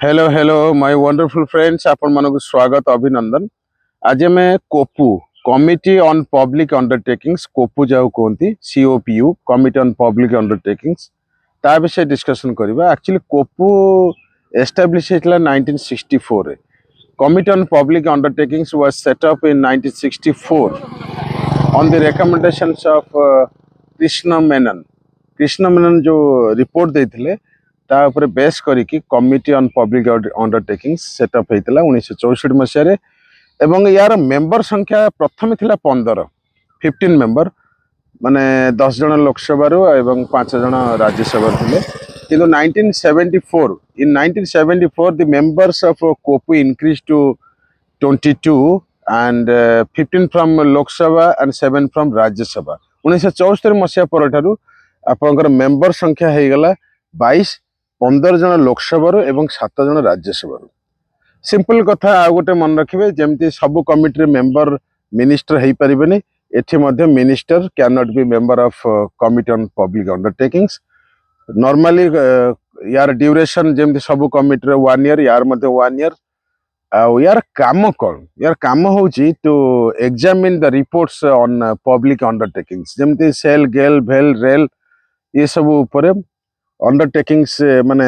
Hello my wonderful friends आपण मानक स्वागत अभिनंदन। आज आम कोपू कमिटी ऑन पब्लिक अंडरटेकिंग्स कोपू जाऊ कहती सीओपीयू कमिटी ऑन पब्लिक अंडरटेकिंग्स ता विषय डिस्कशन करबा। एक्चुअली कोपू एस्टाब्लिश होता 1964 रे। Committee on public undertakings was set up in 1964 on the recommendations of Krishna Menon जो रिपोर्ट देथिले ता ऊपर बेस करिकी committee on public undertakings setup होता 1964 मसीह एवं यार मेंबर संख्या प्रथम थिला 15 मेंबर माने 10 जन लोकसभा एवं 5 जन राज्यसभा थिले किंतु 1974 in 1974 the members of COPU increase to 22 and 15 from Lok Sabha and 7 from Rajya Sabha. 1974 मसीहा परठारु आपनकर मेंबर संख्या हो गला 22 15 जन लोकसभा एवं 7 जन राज्यसभा। सिंपल कथा आ गोटे मन रखिए जमती सब कमिटी मेंबर मिनिस्टर हो पारे एठी मध्य minister can not be member of committee on public undertakings. Normally यार ड्यूरेशन जमती सब कमिटी 1 ईयर यार मध्य 1 ईयर। यार काम कौन यार काम होची to examine the reports on public undertakings जमती सेल गेल भेल रेल ये सब ऊपर अंडरटेकिंग्स माने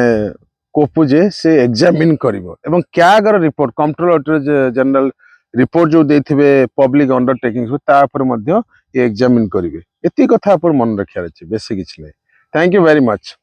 कोपू जे से एग्जामिन करिवो एवं क्या अगर रिपोर्ट कंट्रोलर जनरल रिपोर्ट जो देथिबे पब्लिक अंडरटेकिंग्स ता पर मध्य एग्जामिन करिवे। एती कथा पर मन रखियार अछि बेसी किछ नै। Thank you very much.